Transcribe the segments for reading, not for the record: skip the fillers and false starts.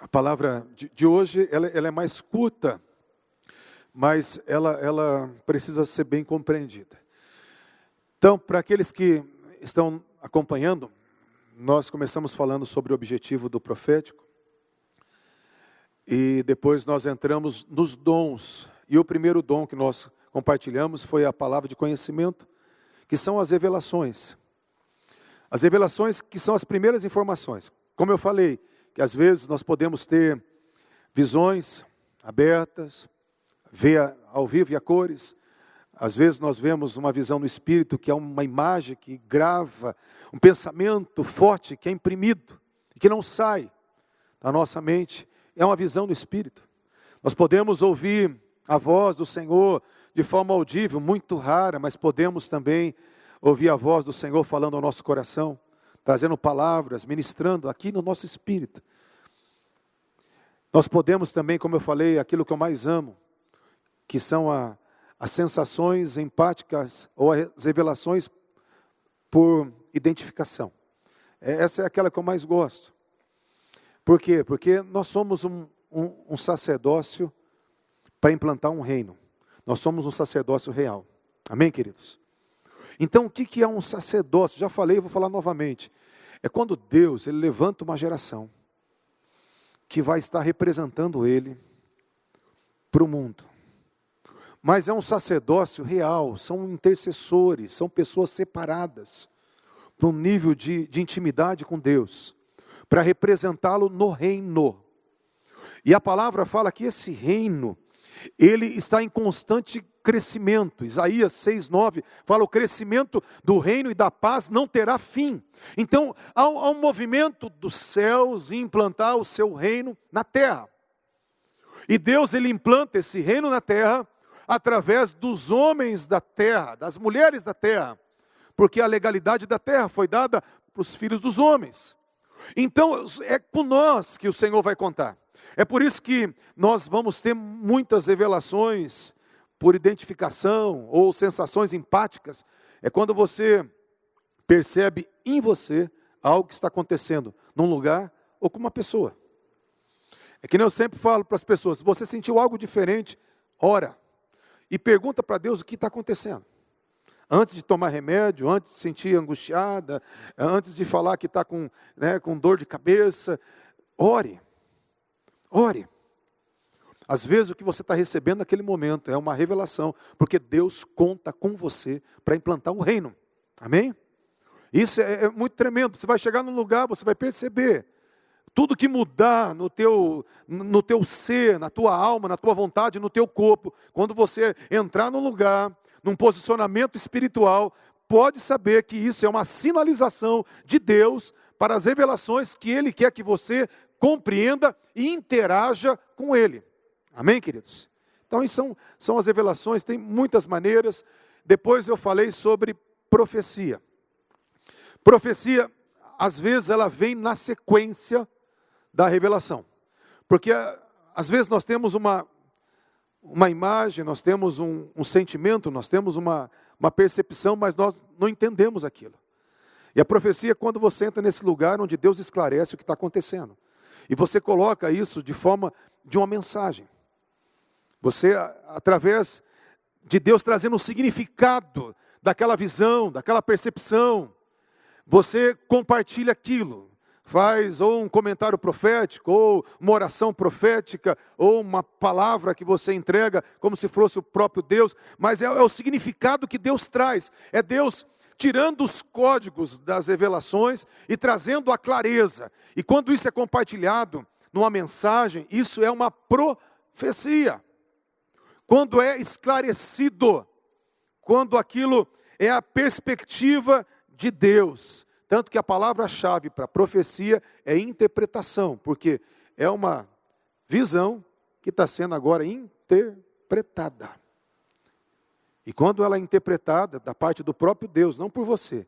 A palavra de hoje, ela é mais curta, mas ela precisa ser bem compreendida. Então, para aqueles que estão acompanhando, nós começamos falando sobre o objetivo do profético, e depois nós entramos nos dons, e o primeiro dom que nós compartilhamos foi a palavra de conhecimento, que são as revelações. As revelações que são as primeiras informações. Como eu falei, que às vezes nós podemos ter visões abertas, ver ao vivo e a cores. Às vezes nós vemos uma visão no espírito, que é uma imagem que grava, um pensamento forte que é imprimido, e que não sai da nossa mente. É uma visão do espírito. Nós podemos ouvir a voz do Senhor de forma audível, muito rara, mas podemos também ouvir a voz do Senhor falando ao nosso coração, trazendo palavras, ministrando aqui no nosso espírito. Nós podemos também, como eu falei, aquilo que eu mais amo, que são as sensações empáticas ou as revelações por identificação. Essa é aquela que eu mais gosto. Por quê? Porque nós somos um sacerdócio para implantar um reino. Nós somos um sacerdócio real. Amém, queridos? Então, o que é um sacerdócio? Já falei, vou falar novamente. É quando Deus, Ele levanta uma geração que vai estar representando Ele para o mundo. Mas é um sacerdócio real, são intercessores, são pessoas separadas para um nível de intimidade com Deus, para representá-lo no reino. E a palavra fala que esse reino, ele está em constante crescimento. Isaías 6:9 fala: o crescimento do reino e da paz não terá fim. Então, há um movimento dos céus em implantar o seu reino na terra. E Deus, Ele implanta esse reino na terra através dos homens da terra, das mulheres da terra, porque a legalidade da terra foi dada para os filhos dos homens. Então, é com nós que o Senhor vai contar. É por isso que nós vamos ter muitas revelações por identificação ou sensações empáticas. É quando você percebe em você algo que está acontecendo num lugar ou com uma pessoa. É que nem eu sempre falo para as pessoas: se você sentiu algo diferente, ora e pergunta para Deus o que está acontecendo. Antes de tomar remédio, antes de se sentir angustiada, antes de falar que está com dor de cabeça, ore. Ore. Às vezes o que você está recebendo naquele momento é uma revelação, porque Deus conta com você para implantar um reino. Amém? Isso é muito tremendo. Você vai chegar num lugar, você vai perceber tudo que mudar no teu ser, na tua alma, na tua vontade, no teu corpo. Quando você entrar num lugar, num posicionamento espiritual, pode saber que isso é uma sinalização de Deus para as revelações que Ele quer que você compreenda e interaja com Ele. Amém, queridos? Então, isso são as revelações, tem muitas maneiras. Depois eu falei sobre profecia. Profecia, às vezes, ela vem na sequência da revelação. Porque, às vezes, nós temos uma imagem, nós temos um sentimento, nós temos uma percepção, mas nós não entendemos aquilo. E a profecia é quando você entra nesse lugar onde Deus esclarece o que está acontecendo. E você coloca isso de forma de uma mensagem. Você, através de Deus trazendo o significado daquela visão, daquela percepção, você compartilha aquilo. Faz ou um comentário profético, ou uma oração profética, ou uma palavra que você entrega como se fosse o próprio Deus. Mas é o significado que Deus traz. É Deus tirando os códigos das revelações e trazendo a clareza. E quando isso é compartilhado numa mensagem, isso é uma profecia. Quando é esclarecido, quando aquilo é a perspectiva de Deus. Tanto que a palavra-chave para profecia é interpretação, porque é uma visão que está sendo agora interpretada. E quando ela é interpretada da parte do próprio Deus, não por você,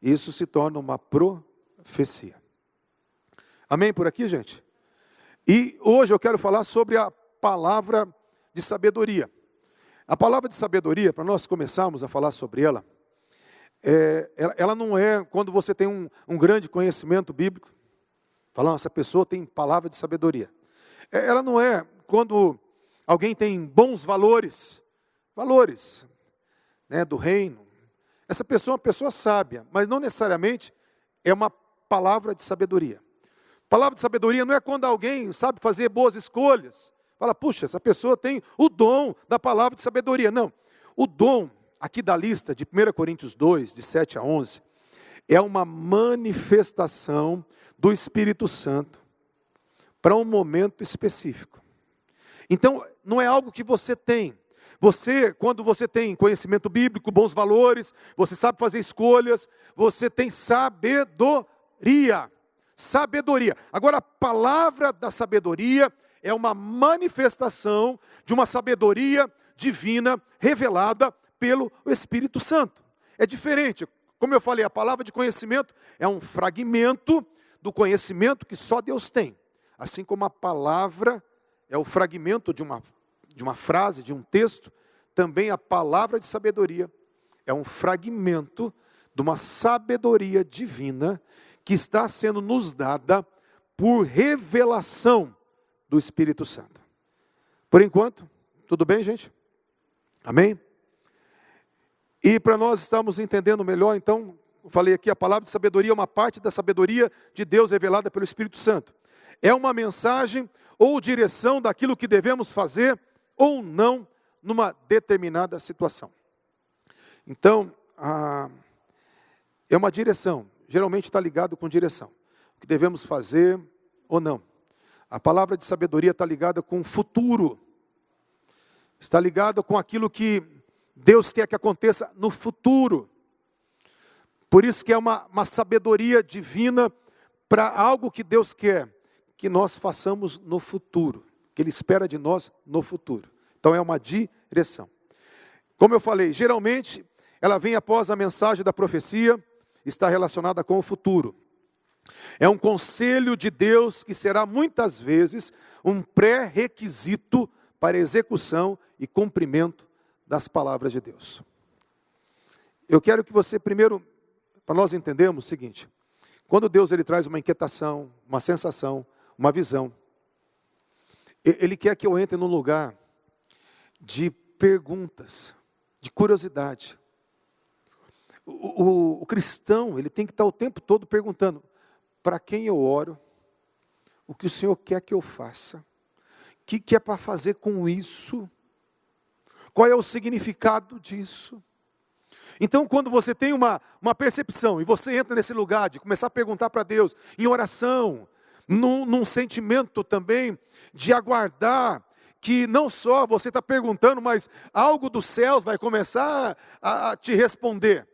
isso se torna uma profecia. Amém por aqui, gente? E hoje eu quero falar sobre a palavra de sabedoria. A palavra de sabedoria, para nós começarmos a falar sobre ela, ela não é quando você tem um grande conhecimento bíblico, Falar, essa pessoa tem palavra de sabedoria. Ela não é quando alguém tem bons valores, né, do reino. Essa pessoa é uma pessoa sábia, mas não necessariamente é uma palavra de sabedoria. Palavra de sabedoria não é quando alguém sabe fazer boas escolhas. Fala, puxa, essa pessoa tem o dom da palavra de sabedoria. Não, o dom aqui da lista de 1 Coríntios 2, de 7 a 11, é uma manifestação do Espírito Santo para um momento específico. Então, não é algo que você tem. Você, quando você tem conhecimento bíblico, bons valores, você sabe fazer escolhas, você tem sabedoria. Sabedoria. Agora, a palavra da sabedoria é uma manifestação de uma sabedoria divina revelada pelo Espírito Santo. É diferente. Como eu falei, a palavra de conhecimento é um fragmento do conhecimento que só Deus tem. Assim como a palavra é o fragmento de uma frase, de um texto, também a palavra de sabedoria é um fragmento de uma sabedoria divina que está sendo nos dada por revelação do Espírito Santo. Por enquanto, tudo bem, gente? Amém? E para nós estarmos entendendo melhor, então, eu falei aqui, a palavra de sabedoria é uma parte da sabedoria de Deus revelada pelo Espírito Santo. É uma mensagem ou direção daquilo que devemos fazer ou não numa determinada situação. Então, é uma direção, geralmente está ligado com direção. O que devemos fazer ou não. A palavra de sabedoria está ligada com o futuro. Está ligada com aquilo que Deus quer que aconteça no futuro. Por isso que é uma sabedoria divina para algo que Deus quer que nós façamos no futuro. Que Ele espera de nós no futuro. Então é uma direção. Como eu falei, geralmente ela vem após a mensagem da profecia, está relacionada com o futuro. É um conselho de Deus que será muitas vezes um pré-requisito para execução e cumprimento das palavras de Deus. Eu quero que você primeiro, para nós entendermos o seguinte, quando Deus ele traz uma inquietação, uma sensação, uma visão, Ele quer que eu entre num lugar de perguntas, de curiosidade. O cristão, ele tem que estar o tempo todo perguntando, para quem eu oro, o que o Senhor quer que eu faça, o que é para fazer com isso, qual é o significado disso. Então, quando você tem uma percepção, e você entra nesse lugar de começar a perguntar para Deus, em oração, num sentimento também de aguardar, que não só você está perguntando, mas algo dos céus vai começar a te responder.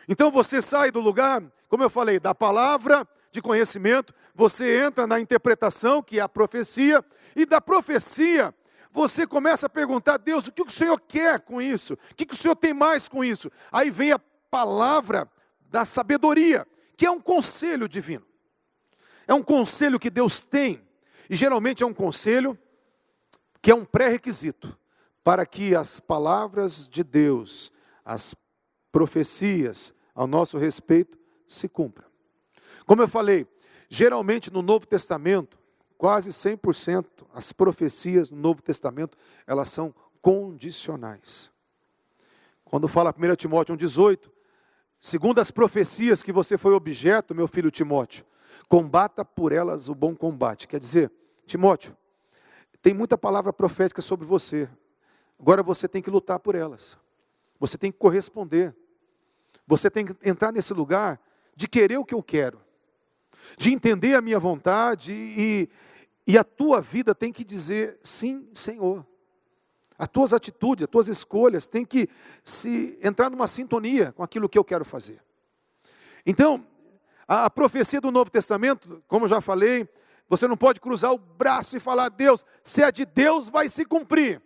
Então você sai do lugar, como eu falei, da palavra de conhecimento, você entra na interpretação, que é a profecia, e da profecia, você começa a perguntar, Deus, o que o Senhor quer com isso? O que o Senhor tem mais com isso? Aí vem a palavra da sabedoria, que é um conselho divino. É um conselho que Deus tem, e geralmente é um conselho que é um pré-requisito para que as palavras de Deus, as profecias ao nosso respeito se cumpram. Como eu falei, geralmente no Novo Testamento, quase 100% as profecias no Novo Testamento, elas são condicionais. Quando fala 1 Timóteo 1,18, segundo as profecias que você foi objeto, meu filho Timóteo, combata por elas o bom combate. Quer dizer, Timóteo, tem muita palavra profética sobre você. Agora você tem que lutar por elas. Você tem que corresponder. Você tem que entrar nesse lugar de querer o que eu quero. De entender a minha vontade e a tua vida tem que dizer, sim, Senhor. As tuas atitudes, as tuas escolhas têm que entrar numa sintonia com aquilo que eu quero fazer. Então, a profecia do Novo Testamento, como eu já falei, você não pode cruzar o braço e falar, Deus, se é de Deus, vai se cumprir.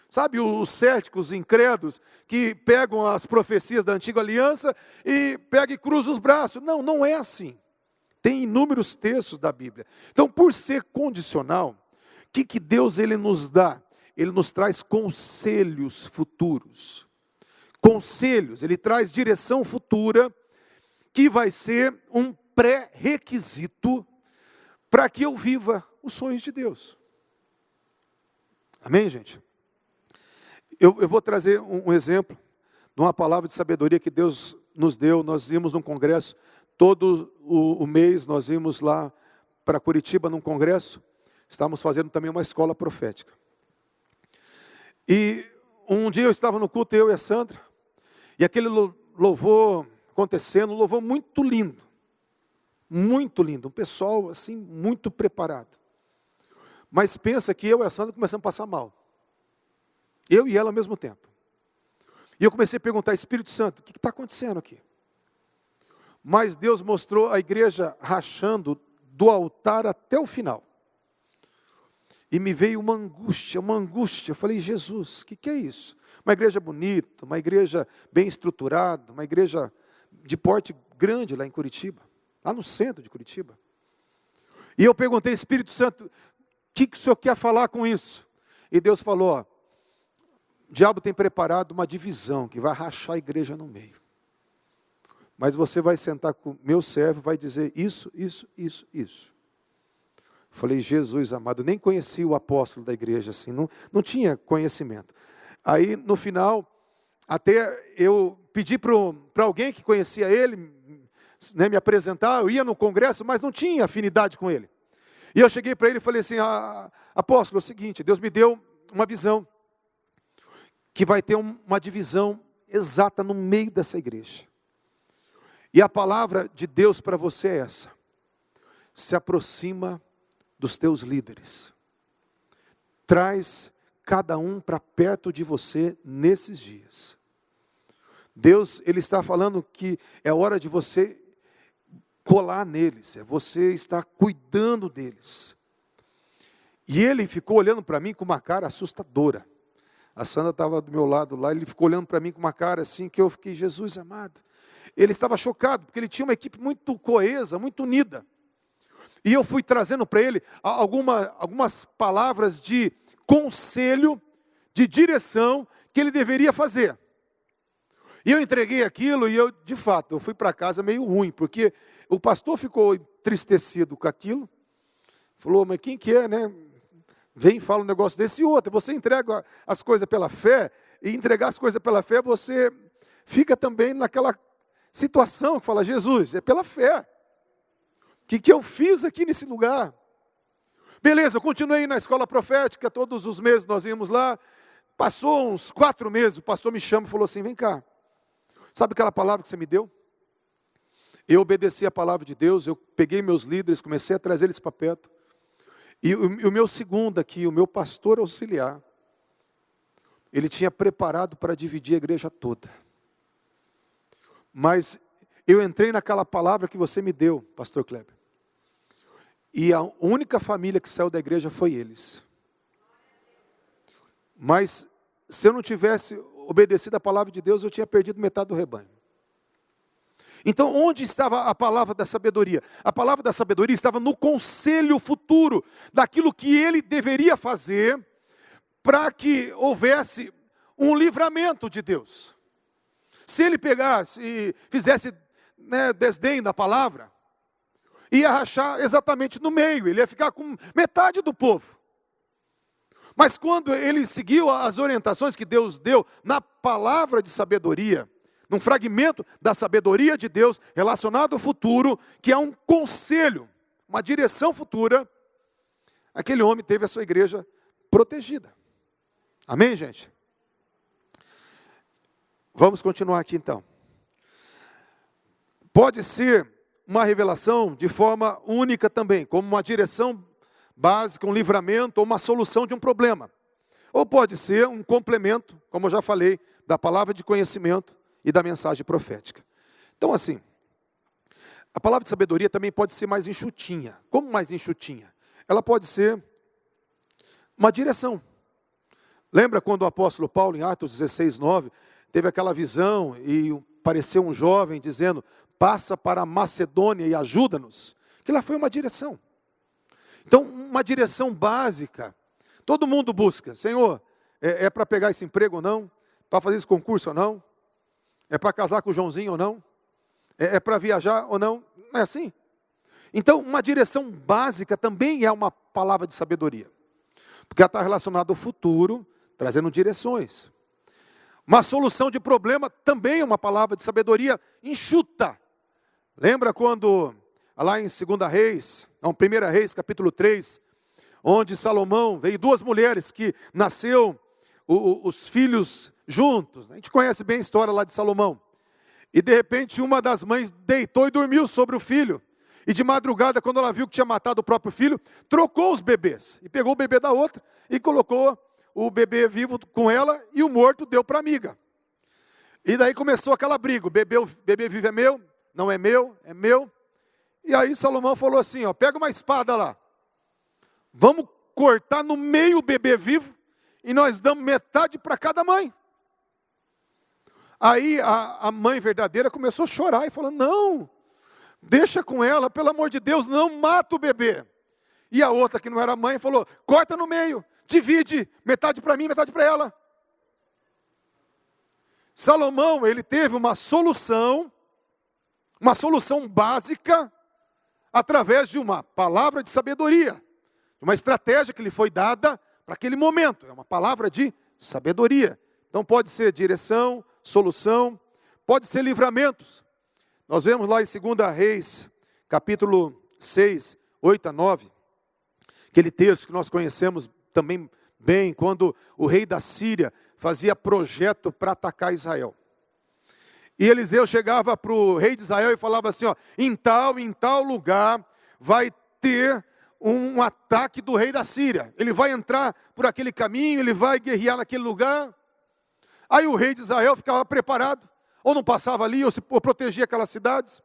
Sabe os céticos, incrédulos, que pegam as profecias da antiga aliança e pegam e cruzam os braços. Não, não é assim. Tem inúmeros textos da Bíblia. Então, por ser condicional, o que Deus ele nos dá? Ele nos traz conselhos futuros. Conselhos, ele traz direção futura, que vai ser um pré-requisito para que eu viva os sonhos de Deus. Amém, gente? Eu vou trazer um exemplo de uma palavra de sabedoria que Deus nos deu. Nós íamos num congresso, todo o mês nós íamos lá para Curitiba num congresso. Estávamos fazendo também uma escola profética. E um dia eu estava no culto, eu e a Sandra, e aquele louvor acontecendo, um louvor muito lindo, um pessoal assim, muito preparado. Mas pensa que eu e a Sandra começamos a passar mal. Eu e ela ao mesmo tempo. E eu comecei a perguntar, Espírito Santo, o que está acontecendo aqui? Mas Deus mostrou a igreja rachando do altar até o final. E me veio uma angústia. Eu falei, Jesus, o que é isso? Uma igreja bonita, uma igreja bem estruturada, uma igreja de porte grande lá em Curitiba, lá no centro de Curitiba. E eu perguntei, Espírito Santo, o que o Senhor quer falar com isso? E Deus falou, ó, o diabo tem preparado uma divisão que vai rachar a igreja no meio. Mas você vai sentar com o meu servo e vai dizer isso. Falei, Jesus amado, nem conheci o apóstolo da igreja assim, não tinha conhecimento. Aí no final, até eu pedi para alguém que conhecia ele, né, me apresentar, eu ia no congresso, mas não tinha afinidade com ele. E eu cheguei para ele e falei assim, apóstolo, é o seguinte, Deus me deu uma visão, que vai ter uma divisão exata no meio dessa igreja. E a palavra de Deus para você é essa: se aproxima dos teus líderes, traz cada um para perto de você nesses dias. Deus, Ele está falando que é hora de você colar neles, é você estar cuidando deles. E ele ficou olhando para mim com uma cara assustadora. A Sandra estava do meu lado lá, ele ficou olhando para mim com uma cara assim, que eu fiquei, Jesus amado. Ele estava chocado, porque ele tinha uma equipe muito coesa, muito unida. E eu fui trazendo para ele algumas palavras de conselho, de direção, que ele deveria fazer. E eu entreguei aquilo, e eu, de fato, eu fui para casa meio ruim, porque o pastor ficou entristecido com aquilo. Falou, mas quem que é, né? Vem e fala um negócio desse e outro. Você entrega as coisas pela fé, e entregar as coisas pela fé, você fica também naquela situação que fala, Jesus, é pela fé. O que eu fiz aqui nesse lugar? Beleza, eu continuei na escola profética, todos os meses nós íamos lá. Passou uns 4 meses, o pastor me chama e falou assim, vem cá. Sabe aquela palavra que você me deu? Eu obedeci a palavra de Deus, eu peguei meus líderes, comecei a trazer eles para perto. E o meu segundo aqui, o meu pastor auxiliar, ele tinha preparado para dividir a igreja toda. Mas eu entrei naquela palavra que você me deu, pastor Kleber. E a única família que saiu da igreja foi eles. Mas se eu não tivesse obedecido a palavra de Deus, eu tinha perdido metade do rebanho. Então, onde estava a palavra da sabedoria? A palavra da sabedoria estava no conselho futuro, daquilo que ele deveria fazer, para que houvesse um livramento de Deus. Se ele pegasse e fizesse desdém da palavra, ia rachar exatamente no meio, ele ia ficar com metade do povo. Mas quando ele seguiu as orientações que Deus deu na palavra de sabedoria, num fragmento da sabedoria de Deus relacionado ao futuro, que é um conselho, uma direção futura, aquele homem teve a sua igreja protegida. Amém, gente? Vamos continuar aqui então. Pode ser uma revelação de forma única também, como uma direção básica, um livramento ou uma solução de um problema. Ou pode ser um complemento, como eu já falei, da palavra de conhecimento e da mensagem profética. Então assim, a palavra de sabedoria também pode ser mais enxutinha. Como mais enxutinha? Ela pode ser uma direção. Lembra quando o apóstolo Paulo, em Atos 16:9, teve aquela visão e apareceu um jovem dizendo, passa para a Macedônia e ajuda-nos? Aquilo lá foi uma direção. Então, uma direção básica, todo mundo busca. Senhor, é para pegar esse emprego ou não? Para fazer esse concurso ou não? É para casar com o Joãozinho ou não? É para viajar ou não? Não é assim? Então, uma direção básica também é uma palavra de sabedoria, porque ela está relacionada ao futuro, trazendo direções. Uma solução de problema também é uma palavra de sabedoria enxuta. Lembra quando, lá em 1 Reis, capítulo 3, onde Salomão, veio duas mulheres que nasceu os filhos juntos. A gente conhece bem a história lá de Salomão. E de repente uma das mães deitou e dormiu sobre o filho. E de madrugada, quando ela viu que tinha matado o próprio filho, trocou os bebês. E pegou o bebê da outra e colocou o bebê vivo com ela e o morto deu para a amiga. E daí começou aquela briga. O bebê vivo é meu, não é meu, é meu. E aí Salomão falou assim, ó, pega uma espada lá. Vamos cortar no meio o bebê vivo e nós damos metade para cada mãe. Aí a mãe verdadeira começou a chorar e falou, não, deixa com ela, pelo amor de Deus, não mata o bebê. E a outra que não era mãe falou, corta no meio, divide, metade para mim, metade para ela. Salomão, ele teve uma solução básica, através de uma palavra de sabedoria, uma estratégia que lhe foi dada para aquele momento, é uma palavra de sabedoria. Então pode ser direção, solução, pode ser livramentos. Nós vemos lá em 2 Reis, capítulo 6, 8 a 9, aquele texto que nós conhecemos também bem, quando o rei da Síria fazia projeto para atacar Israel. E Eliseu chegava para o rei de Israel e falava assim, ó, em tal lugar vai ter um ataque do rei da Síria. Ele vai entrar por aquele caminho, ele vai guerrear naquele lugar. Aí o rei de Israel ficava preparado, ou não passava ali, ou protegia aquelas cidades.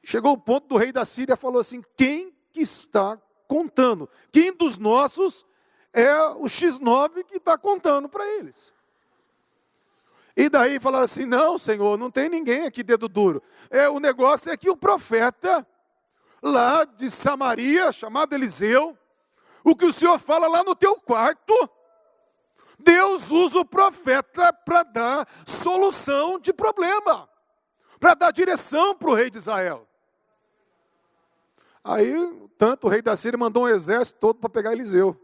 Chegou o ponto do rei da Síria, falou assim, quem que está contando? Quem dos nossos é o X9 que está contando para eles? E daí falaram assim, não Senhor, não tem ninguém aqui dedo duro. O negócio é que o profeta lá de Samaria, chamado Eliseu, o que o Senhor fala lá no teu quarto, Deus usa o profeta para dar solução de problema, para dar direção para o rei de Israel. Aí, tanto o rei da Síria mandou um exército todo para pegar Eliseu.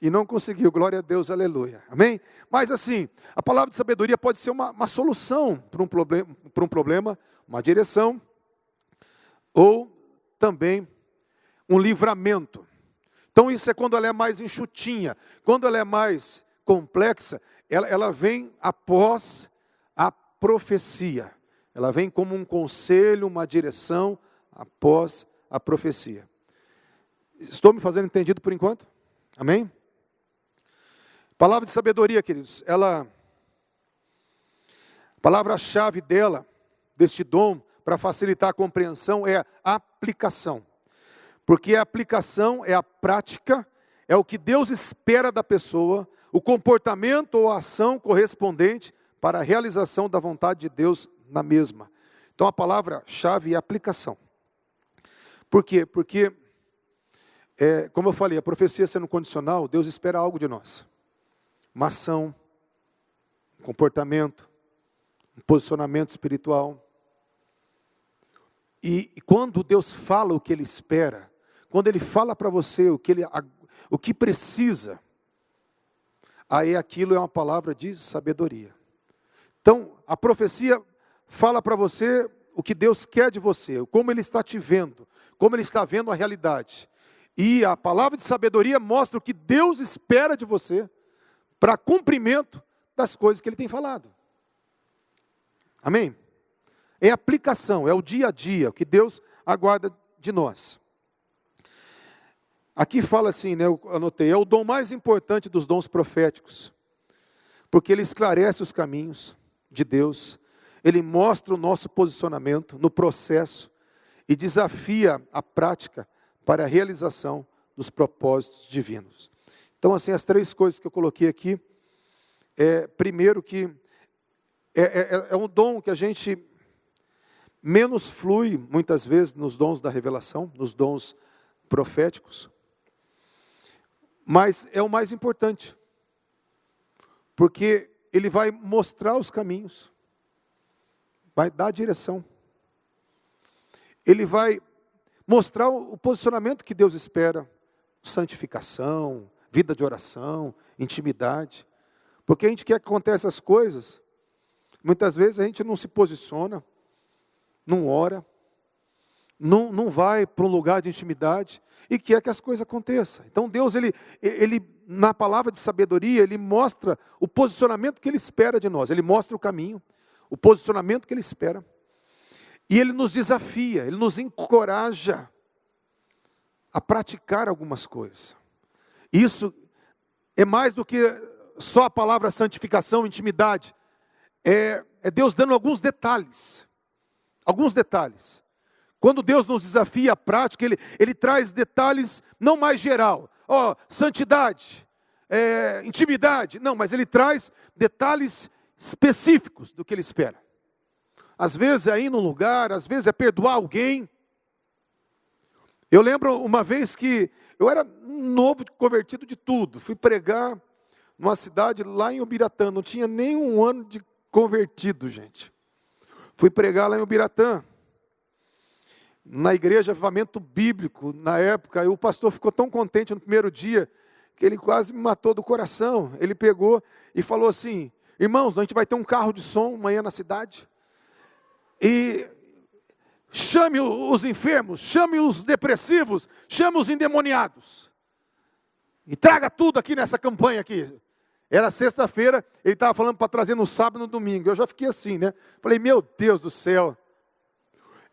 E não conseguiu, glória a Deus, aleluia. Amém? Mas assim, a palavra de sabedoria pode ser uma solução para um problema, uma direção, ou também um livramento. Então isso é quando ela é mais enxutinha. Quando ela é mais complexa, ela vem após a profecia. Ela vem como um conselho, uma direção após a profecia. Estou me fazendo entendido por enquanto? Amém? Palavra de sabedoria, queridos, a palavra-chave dela, deste dom, para facilitar a compreensão, é a aplicação. Porque a aplicação é a prática, é o que Deus espera da pessoa, o comportamento ou a ação correspondente para a realização da vontade de Deus na mesma. Então a palavra-chave é aplicação. Por quê? Porque, como eu falei, a profecia sendo condicional, Deus espera algo de nós. Uma ação, um comportamento, um posicionamento espiritual. E quando Deus fala o que Ele espera, quando Ele fala para você o que precisa, aí aquilo é uma palavra de sabedoria. Então, a profecia fala para você o que Deus quer de você, como Ele está te vendo, como Ele está vendo a realidade. E a palavra de sabedoria mostra o que Deus espera de você, para cumprimento das coisas que Ele tem falado. Amém? É aplicação, é o dia a dia, o que Deus aguarda de nós. Aqui fala assim, né, eu anotei, é o dom mais importante dos dons proféticos, porque ele esclarece os caminhos de Deus, ele mostra o nosso posicionamento no processo e desafia a prática para a realização dos propósitos divinos. Então, assim, as três coisas que eu coloquei aqui, primeiro que é um dom que a gente menos flui, muitas vezes, nos dons da revelação, nos dons proféticos, mas é o mais importante, porque ele vai mostrar os caminhos, vai dar a direção. ele vai mostrar o posicionamento que Deus espera. Santificação, vida de oração, intimidade. Porque a gente quer que aconteçam as coisas, muitas vezes a gente não se posiciona, não ora, não vai para um lugar de intimidade e quer que as coisas aconteçam. Então Deus, ele na palavra de sabedoria, Ele mostra o posicionamento que Ele espera de nós. Ele mostra o caminho, o posicionamento que Ele espera. E Ele nos desafia, Ele nos encoraja a praticar algumas coisas. Isso é mais do que só a palavra santificação, intimidade. É Deus dando alguns detalhes. Alguns detalhes. Quando Deus nos desafia à prática, Ele traz detalhes não mais geral. Santidade, intimidade. Não, mas Ele traz detalhes específicos do que Ele espera. Às vezes é ir num lugar, às vezes é perdoar alguém. Eu lembro uma vez que eu era novo, convertido de tudo. Fui pregar numa cidade lá em Ubiratã. Não tinha nem um ano de convertido, gente. Fui pregar lá em Ubiratã, na igreja Avivamento Bíblico, na época. E o pastor ficou tão contente no primeiro dia, que ele quase me matou do coração. Ele pegou e falou assim: irmãos, a gente vai ter um carro de som amanhã na cidade. E chame os enfermos, chame os depressivos, chame os endemoniados. E traga tudo aqui nessa campanha aqui. Era sexta-feira, ele estava falando para trazer no sábado e no domingo. Eu já fiquei assim, né? Falei, meu Deus do céu.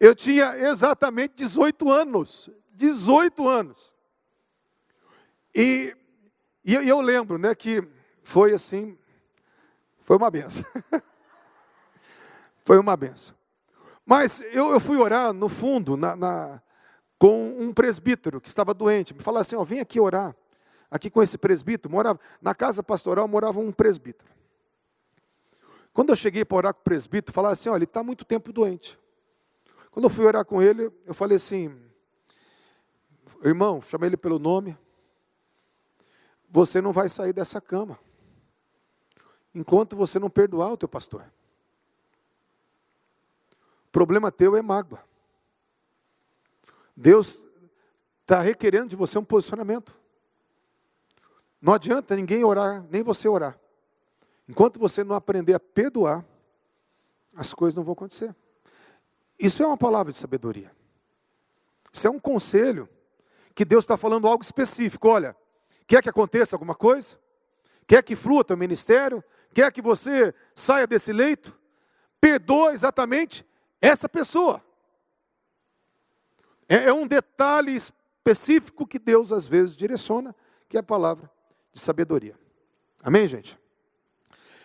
Eu tinha exatamente 18 anos. 18 anos. E eu lembro, né, que foi assim, foi uma benção. Foi uma benção. Mas eu fui orar no fundo, com um presbítero que estava doente. Me falou assim, vem aqui orar. Aqui com esse presbítero, na casa pastoral morava um presbítero. Quando eu cheguei para orar com o presbítero, falaram assim, ele está há muito tempo doente. Quando eu fui orar com ele, eu falei assim, irmão, chamei ele pelo nome, você não vai sair dessa cama, enquanto você não perdoar o teu pastor. O problema teu é mágoa. Deus está requerendo de você um posicionamento. Não adianta ninguém orar, nem você orar. Enquanto você não aprender a perdoar, as coisas não vão acontecer. Isso é uma palavra de sabedoria. Isso é um conselho que Deus está falando algo específico. Olha, quer que aconteça alguma coisa? Quer que flua teu ministério? Quer que você saia desse leito? Perdoa exatamente essa pessoa. É um detalhe específico que Deus às vezes direciona, que é a palavra de sabedoria. Amém, gente?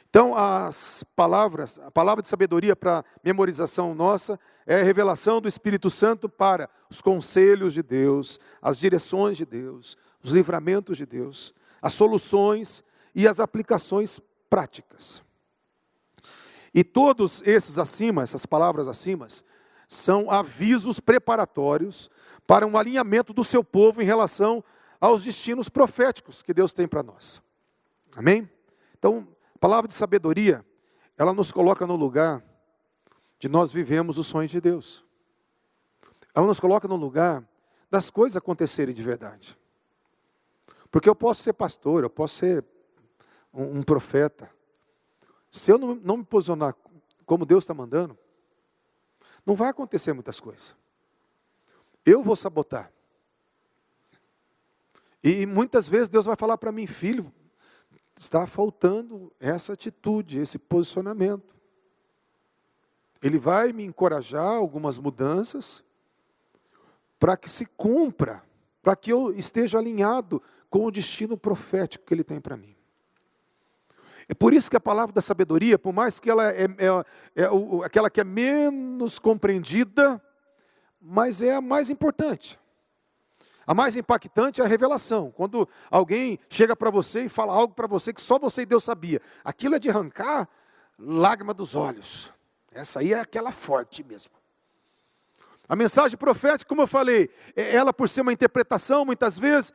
Então, a palavra de sabedoria para memorização nossa é a revelação do Espírito Santo para os conselhos de Deus, as direções de Deus, os livramentos de Deus, as soluções e as aplicações práticas. E todos esses acima, essas palavras acima, são avisos preparatórios para um alinhamento do seu povo em relação aos destinos proféticos que Deus tem para nós. Amém? Então, a palavra de sabedoria, ela nos coloca no lugar de nós vivemos os sonhos de Deus. Ela nos coloca no lugar das coisas acontecerem de verdade. Porque eu posso ser pastor, eu posso ser um profeta. Se eu não me posicionar como Deus está mandando, não vai acontecer muitas coisas. Eu vou sabotar. E muitas vezes Deus vai falar para mim, filho, está faltando essa atitude, esse posicionamento. Ele vai me encorajar algumas mudanças para que se cumpra, para que eu esteja alinhado com o destino profético que Ele tem para mim. É por isso que a palavra da sabedoria, por mais que ela é aquela que é menos compreendida, mas é a mais importante. A mais impactante é a revelação. Quando alguém chega para você e fala algo para você que só você e Deus sabia. Aquilo é de arrancar lágrima dos olhos. Essa aí é aquela forte mesmo. A mensagem profética, como eu falei, ela por ser uma interpretação, muitas vezes,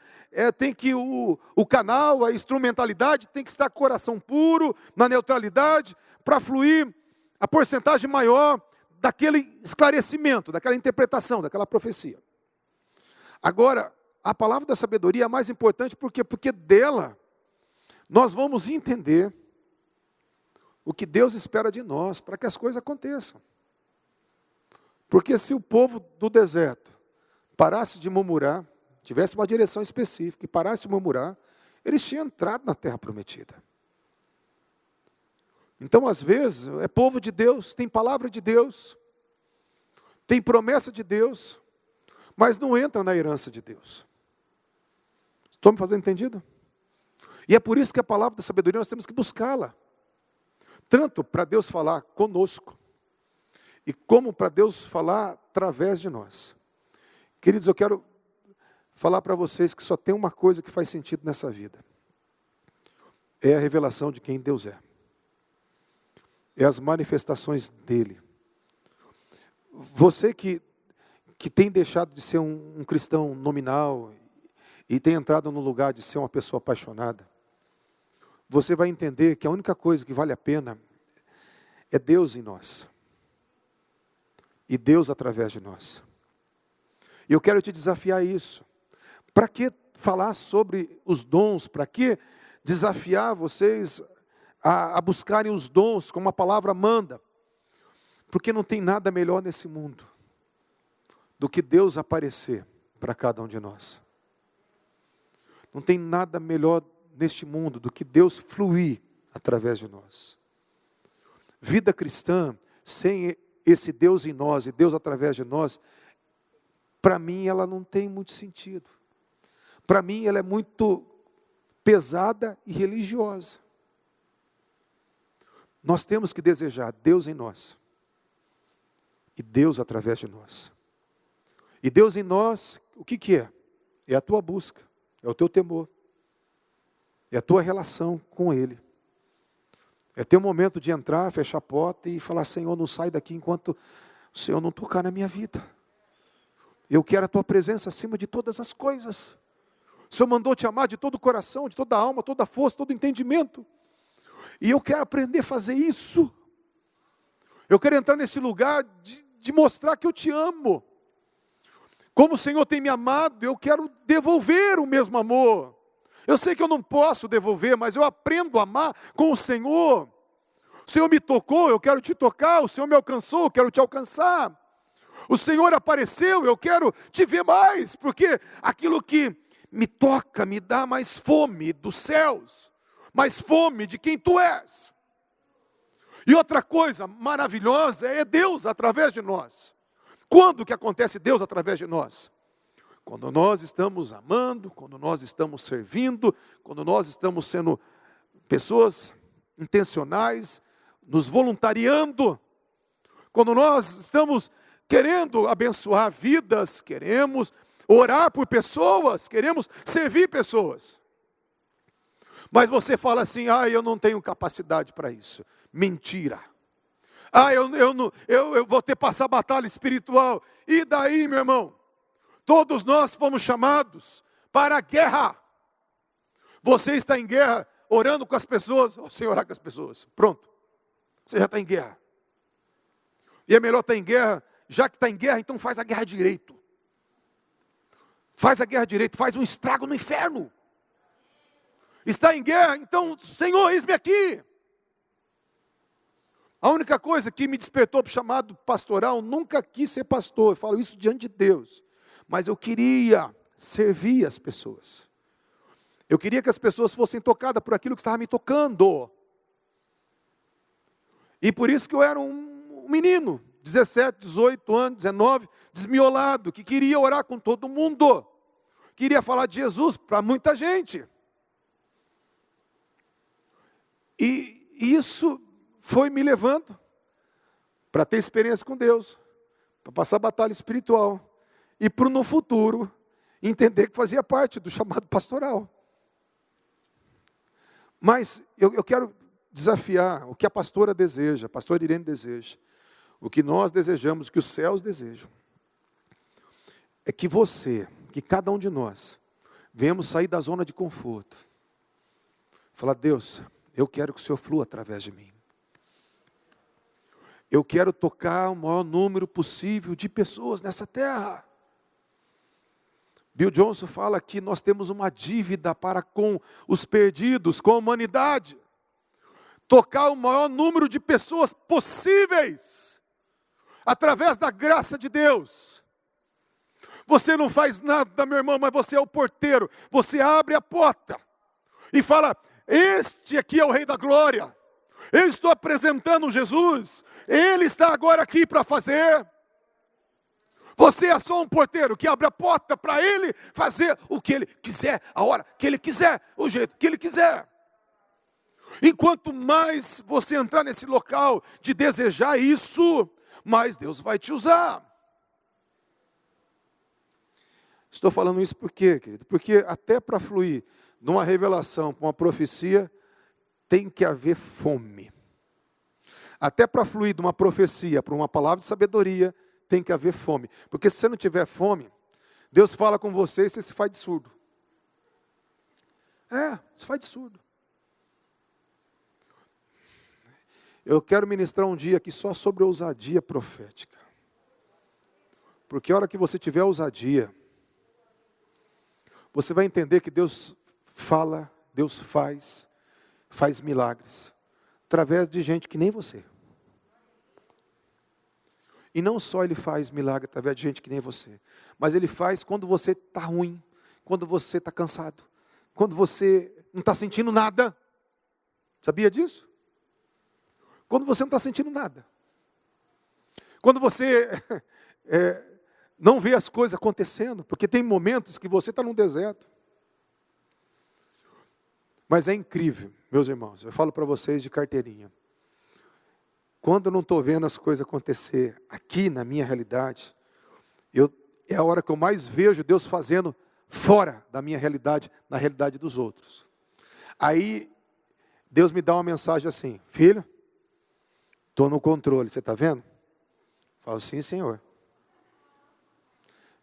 tem que o canal, a instrumentalidade, tem que estar com o coração puro, na neutralidade, para fluir a porcentagem maior daquele esclarecimento, daquela interpretação, daquela profecia. Agora, a palavra da sabedoria é mais importante porque dela nós vamos entender o que Deus espera de nós para que as coisas aconteçam. Porque se o povo do deserto parasse de murmurar, tivesse uma direção específica e parasse de murmurar, eles tinham entrado na terra prometida. Então, às vezes, é povo de Deus, tem palavra de Deus, tem promessa de Deus, mas não entra na herança de Deus. Estou me fazendo entendido? E é por isso que a palavra da sabedoria nós temos que buscá-la. Tanto para Deus falar conosco, e como para Deus falar através de nós. Queridos, eu quero falar para vocês que só tem uma coisa que faz sentido nessa vida. É a revelação de quem Deus é. É as manifestações dEle. Você que tem deixado de ser um cristão nominal e tem entrado no lugar de ser uma pessoa apaixonada, você vai entender que a única coisa que vale a pena é Deus em nós. E Deus através de nós. E eu quero te desafiar a isso. Para que falar sobre os dons? Para que desafiar vocês a buscarem os dons, como a palavra manda? Porque não tem nada melhor nesse mundo do que Deus aparecer para cada um de nós. Não tem nada melhor neste mundo do que Deus fluir através de nós. Vida cristã, sem esse Deus em nós e Deus através de nós, para mim ela não tem muito sentido. Para mim ela é muito pesada e religiosa. Nós temos que desejar Deus em nós. E Deus através de nós. E Deus em nós, o que é? É a tua busca, é o teu temor. É a tua relação com Ele. É ter um momento de entrar, fechar a porta e falar: Senhor, não sai daqui enquanto o Senhor não tocar na minha vida. Eu quero a tua presença acima de todas as coisas. O Senhor mandou te amar de todo o coração, de toda a alma, toda a força, todo o entendimento. E eu quero aprender a fazer isso. Eu quero entrar nesse lugar de mostrar que eu te amo. Como o Senhor tem me amado, eu quero devolver o mesmo amor. Eu sei que eu não posso devolver, mas eu aprendo a amar com o Senhor. O Senhor me tocou, eu quero te tocar. O Senhor me alcançou, eu quero te alcançar. O Senhor apareceu, eu quero te ver mais, porque aquilo que me toca me dá mais fome dos céus, mais fome de quem tu és. E outra coisa maravilhosa é Deus através de nós. Quando que acontece Deus através de nós? Quando nós estamos amando, quando nós estamos servindo, quando nós estamos sendo pessoas intencionais, nos voluntariando, quando nós estamos querendo abençoar vidas, queremos orar por pessoas, queremos servir pessoas. Mas você fala assim: eu não tenho capacidade para isso. Mentira. Eu vou ter que passar batalha espiritual. E daí, meu irmão? Todos nós fomos chamados para a guerra. Você está em guerra, orando com as pessoas, ou sem orar com as pessoas. Pronto. Você já está em guerra. E é melhor estar em guerra, já que está em guerra, então faz a guerra direito. Faz a guerra direito, faz um estrago no inferno. Está em guerra, então, Senhor, eis-me aqui. A única coisa que me despertou para o chamado pastoral, nunca quis ser pastor, eu falo isso diante de Deus. Mas eu queria servir as pessoas. Eu queria que as pessoas fossem tocadas por aquilo que estava me tocando. E por isso que eu era um menino, 17, 18 anos, 19, desmiolado, que queria orar com todo mundo. Queria falar de Jesus para muita gente. E isso foi me levando para ter experiência com Deus, para passar batalha espiritual. E para no futuro entender que fazia parte do chamado pastoral. Mas eu quero desafiar o que a pastora deseja, a pastora Irene deseja, o que nós desejamos, o que os céus desejam, é que que cada um de nós, venhamos sair da zona de conforto. Falar: Deus, eu quero que o Senhor flua através de mim. Eu quero tocar o maior número possível de pessoas nessa terra. Bill Johnson fala que nós temos uma dívida para com os perdidos, com a humanidade. Tocar o maior número de pessoas possíveis, através da graça de Deus. Você não faz nada, meu irmão, mas você é o porteiro. Você abre a porta e fala: este aqui é o Rei da Glória. Eu estou apresentando Jesus. Ele está agora aqui para fazer. Você é só um porteiro que abre a porta para Ele fazer o que Ele quiser, a hora que Ele quiser, o jeito que Ele quiser. Enquanto mais você entrar nesse local de desejar isso, mais Deus vai te usar. Estou falando isso por quê, querido? Porque até para fluir de uma revelação para uma profecia, tem que haver fome. Até para fluir de uma profecia para uma palavra de sabedoria, tem que haver fome. Porque se você não tiver fome, Deus fala com você e você se faz de surdo. Se faz de surdo. Eu quero ministrar um dia aqui só sobre ousadia profética. Porque a hora que você tiver ousadia, você vai entender que Deus fala, Deus faz milagres, através de gente que nem você. E não só Ele faz milagre através de gente que nem você, mas Ele faz quando você está ruim, quando você está cansado, quando você não está sentindo nada. Sabia disso? Quando você não está sentindo nada. Quando você não vê as coisas acontecendo, porque tem momentos que você está num deserto. Mas é incrível, meus irmãos, eu falo para vocês de carteirinha. Quando eu não estou vendo as coisas acontecer aqui na minha realidade, é a hora que eu mais vejo Deus fazendo fora da minha realidade, na realidade dos outros. Aí, Deus me dá uma mensagem assim: filho, estou no controle, você está vendo? Eu falo: sim, Senhor.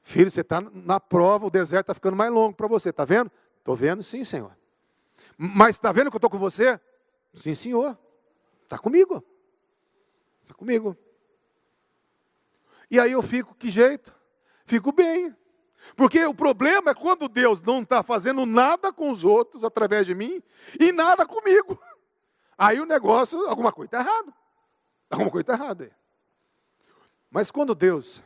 Filho, você está na prova, o deserto está ficando mais longo para você, está vendo? Estou vendo, sim, Senhor. Mas está vendo que eu estou com você? Sim, Senhor. Está comigo. Está comigo. E aí eu fico, que jeito? Fico bem. Porque o problema é quando Deus não está fazendo nada com os outros através de mim e nada comigo. Aí o negócio, alguma coisa está errada. Alguma coisa está errada aí. Mas quando Deus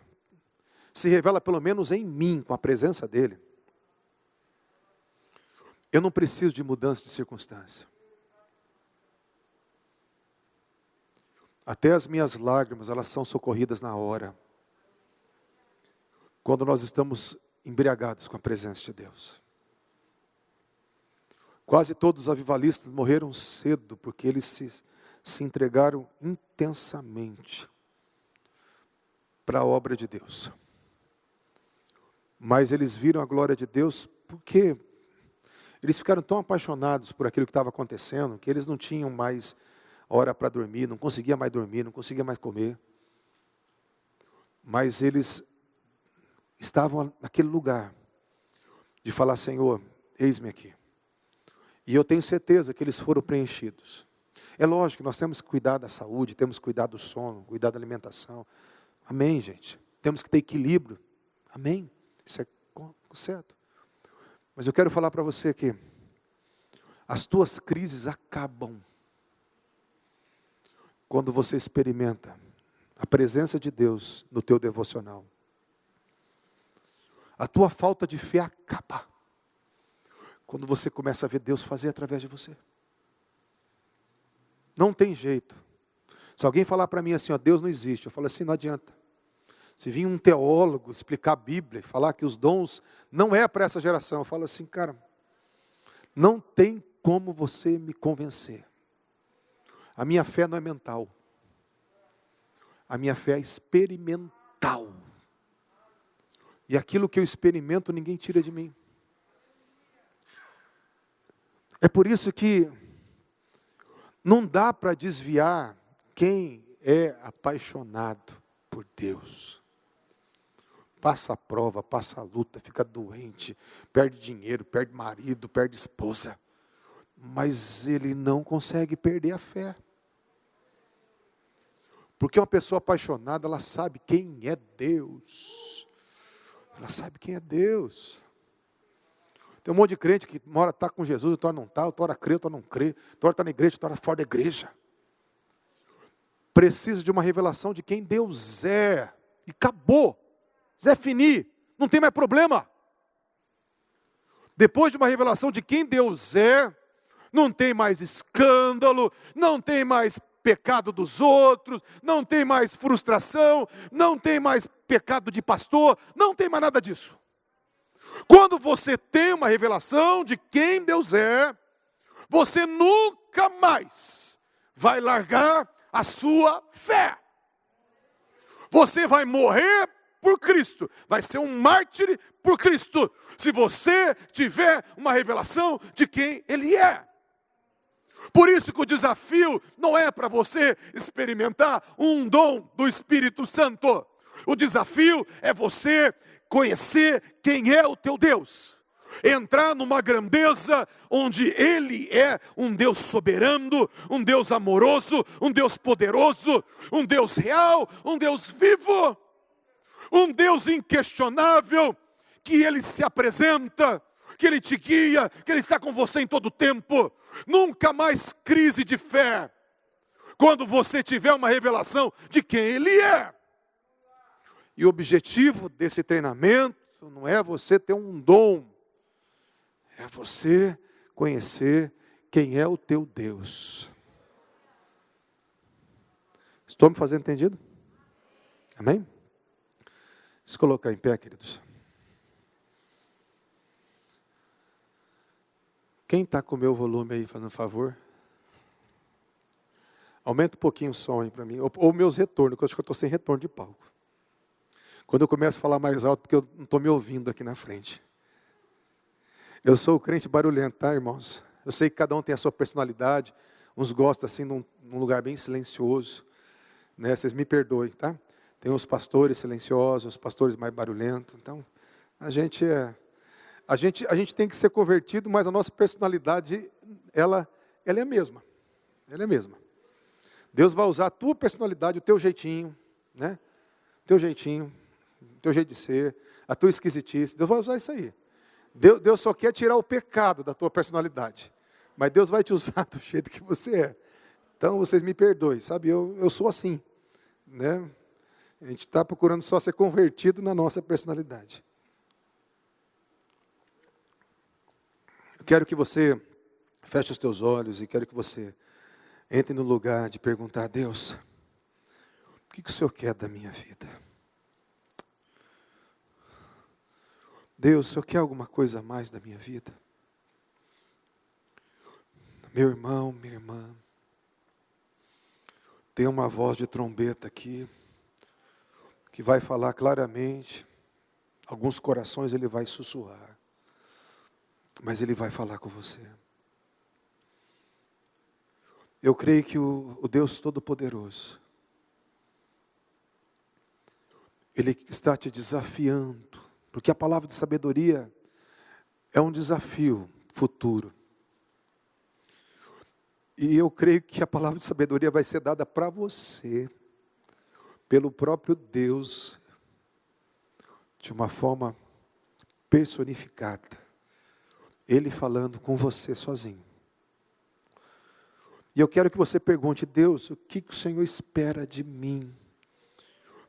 se revela pelo menos em mim, com a presença dEle, eu não preciso de mudança de circunstância. Até as minhas lágrimas, elas são socorridas na hora. Quando nós estamos embriagados com a presença de Deus. Quase todos os avivalistas morreram cedo, porque eles se entregaram intensamente para a obra de Deus. Mas eles viram a glória de Deus porque eles ficaram tão apaixonados por aquilo que estava acontecendo, que eles não tinham mais hora para dormir, não conseguia mais dormir, não conseguia mais comer. Mas eles estavam naquele lugar de falar: Senhor, eis-me aqui. E eu tenho certeza que eles foram preenchidos. É lógico que nós temos que cuidar da saúde, temos que cuidar do sono, cuidar da alimentação. Amém, gente? Temos que ter equilíbrio. Amém? Isso é certo. Mas eu quero falar para você que as tuas crises acabam quando você experimenta a presença de Deus no teu devocional. A tua falta de fé acaba quando você começa a ver Deus fazer através de você. Não tem jeito. Se alguém falar para mim assim, ó, Deus não existe, eu falo assim: não adianta. Se vir um teólogo explicar a Bíblia, falar que os dons não é para essa geração, eu falo assim: cara, não tem como você me convencer. A minha fé não é mental. A minha fé é experimental. E aquilo que eu experimento, ninguém tira de mim. É por isso que não dá para desviar quem é apaixonado por Deus. Passa a prova, passa a luta, fica doente, perde dinheiro, perde marido, perde esposa. Mas ele não consegue perder a fé. Porque uma pessoa apaixonada, ela sabe quem é Deus. Ela sabe quem é Deus. Tem um monte de crente que uma hora está com Jesus, outra hora não está, outra hora crê, outra hora não crê, outra hora está na igreja, outra hora fora da igreja. Precisa de uma revelação de quem Deus é. E acabou. Zé Fini, não tem mais problema. Depois de uma revelação de quem Deus é, não tem mais escândalo, não tem mais pecado dos outros, não tem mais frustração, não tem mais pecado de pastor, não tem mais nada disso. Quando você tem uma revelação de quem Deus é, você nunca mais vai largar a sua fé. Você vai morrer por Cristo, vai ser um mártir por Cristo, se você tiver uma revelação de quem Ele é. Por isso que o desafio não é para você experimentar um dom do Espírito Santo. O desafio é você conhecer quem é o teu Deus. Entrar numa grandeza onde Ele é um Deus soberano, um Deus amoroso, um Deus poderoso, um Deus real, um Deus vivo, um Deus inquestionável, que Ele se apresenta, que Ele te guia, que Ele está com você em todo o tempo. Nunca mais crise de fé, quando você tiver uma revelação de quem Ele é. E o objetivo desse treinamento não é você ter um dom, é você conhecer quem é o teu Deus. Estou me fazendo entendido? Amém? Se colocar em pé, queridos. Quem está com o meu volume aí, fazendo favor? Aumenta um pouquinho o som aí para mim. Ou meus retornos, que eu acho que eu estou sem retorno de palco. Quando eu começo a falar mais alto, porque eu não estou me ouvindo aqui na frente. Eu sou o crente barulhento, tá, irmãos? Eu sei que cada um tem a sua personalidade. Uns gostam assim, num lugar bem silencioso. Né? Vocês me perdoem, tá? Tem os pastores silenciosos, os pastores mais barulhentos. Então, a gente tem que ser convertido, mas a nossa personalidade, ela é a mesma. Ela é a mesma. Deus vai usar a tua personalidade, o teu jeitinho, né? Teu jeitinho, o teu jeito de ser, a tua esquisitice. Deus vai usar isso aí. Deus só quer tirar o pecado da tua personalidade. Mas Deus vai te usar do jeito que você é. Então, vocês me perdoem, sabe? Eu sou assim, né? A gente está procurando só ser convertido na nossa personalidade. Eu quero que você feche os teus olhos e quero que você entre no lugar de perguntar a Deus, o que o Senhor quer da minha vida? Deus, o Senhor quer alguma coisa a mais da minha vida? Meu irmão, minha irmã, tem uma voz de trombeta aqui, que vai falar claramente, alguns corações Ele vai sussurrar, mas Ele vai falar com você. Eu creio que o Deus Todo-Poderoso, Ele está te desafiando, porque a palavra de sabedoria é um desafio futuro. E eu creio que a palavra de sabedoria vai ser dada para você, pelo próprio Deus, de uma forma personificada. Ele falando com você sozinho. E eu quero que você pergunte, Deus, o que o Senhor espera de mim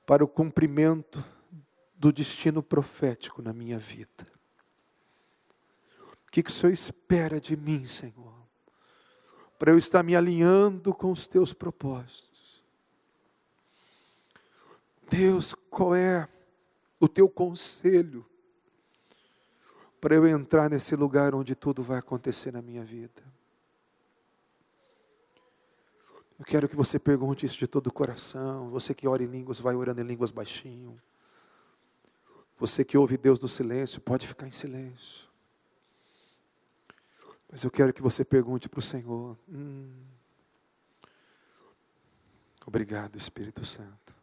para o cumprimento do destino profético na minha vida? O que o Senhor espera de mim, Senhor, para eu estar me alinhando com os teus propósitos? Deus, qual é o teu conselho para eu entrar nesse lugar onde tudo vai acontecer na minha vida? Eu quero que você pergunte isso de todo o coração. Você que ora em línguas, vai orando em línguas baixinho. Você que ouve Deus no silêncio, pode ficar em silêncio. Mas eu quero que você pergunte para o Senhor. Obrigado, Espírito Santo.